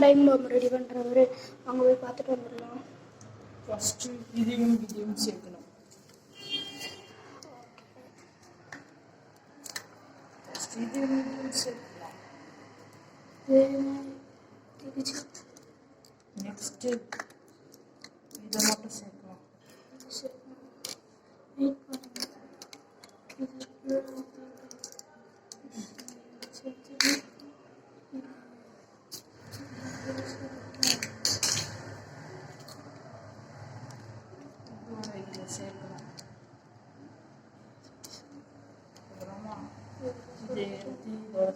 Time bomb ready பண்ணுறவர் அங்கே போய் பார்த்துட்டு வந்துடலாம். ஃபஸ்ட்டு இதையும் சேர்க்கணும். ஃபஸ்ட்டு இதையும் சேர்க்கலாம். நெக்ஸ்ட்டு இதை மட்டும் சேர்க்கலாம். சேர்க்கணும். அப்புறமா இதை எடுத்து இதோட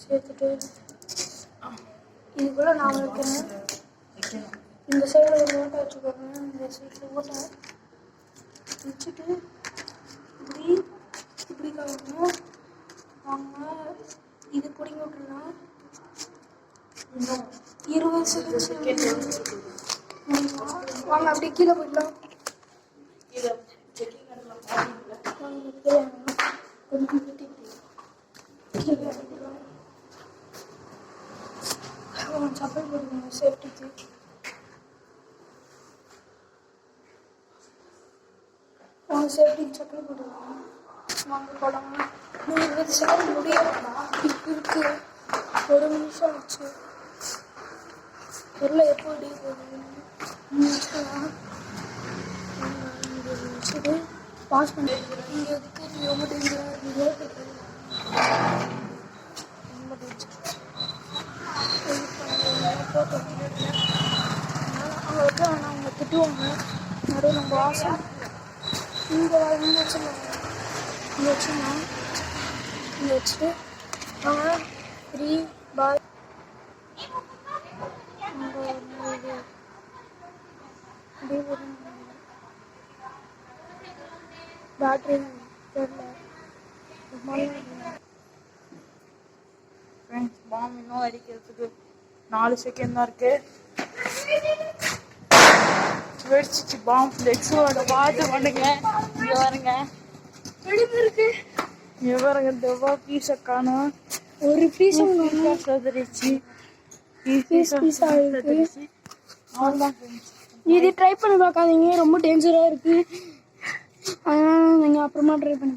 சேர்த்துட்டு இதுக்குள்ள நான் வைக்கணும். இந்த சைடில் ஒரு ஓட்டை வச்சுக்கோங்க. இந்த சைடில் ஓட்டை வச்சுட்டு இப்படி கலக்கணும். வாங்க இது பிடிங்கி விட்டுலாம். 20 செகண்ட் வாங்க அப்படியே கீழே போயிடலாம். கொஞ்சம் கீழே சப்பல் போடுங்க சேஃப்டிக்கு. வாங்க சேஃப்டிக்கு சப்பல் போடுவாங்க. வாங்க போடாம 20 செகண்ட் முடியும். இப்போ இருக்கு 1 நிமிஷம் ஆச்சு. பொருளை எப்போ அப்படியே போடுவீங்க பாஸ் பண்ணி இங்கே எதுக்கு ரொம்ப டேஞ்சராக இருக்குது. ரொம்ப டேஞ்சர் அவங்க வந்து அவங்க திட்டுவாங்க. நிறைய நம்ம ஆசை இங்கே வச்சுருவாங்க. இங்கே வச்சுருந்தோம். இங்கே வச்சுட்டு அவங்க 3 பாய் பேட்டரி தெரியல. பாம் இன்னும் அடிக்கிறதுக்கு 4 செகண்ட் தான் இருக்கு. வெடிச்சிச்சு பாம். லெக்ஸோட பார்த்து பண்ணுங்க. இங்கே வருங்க. இருக்கு இங்கே பாருங்க. டெவா பீஸை காணும். ஒரு பீஸ் சதுரிச்சு பீஸா இருக்கு. இது ட்ரை பண்ணி பார்க்காதீங்க. ரொம்ப டேஞ்சராக இருக்கு. அதனால நீங்கள் அப்புறமா ட்ரை பண்ணி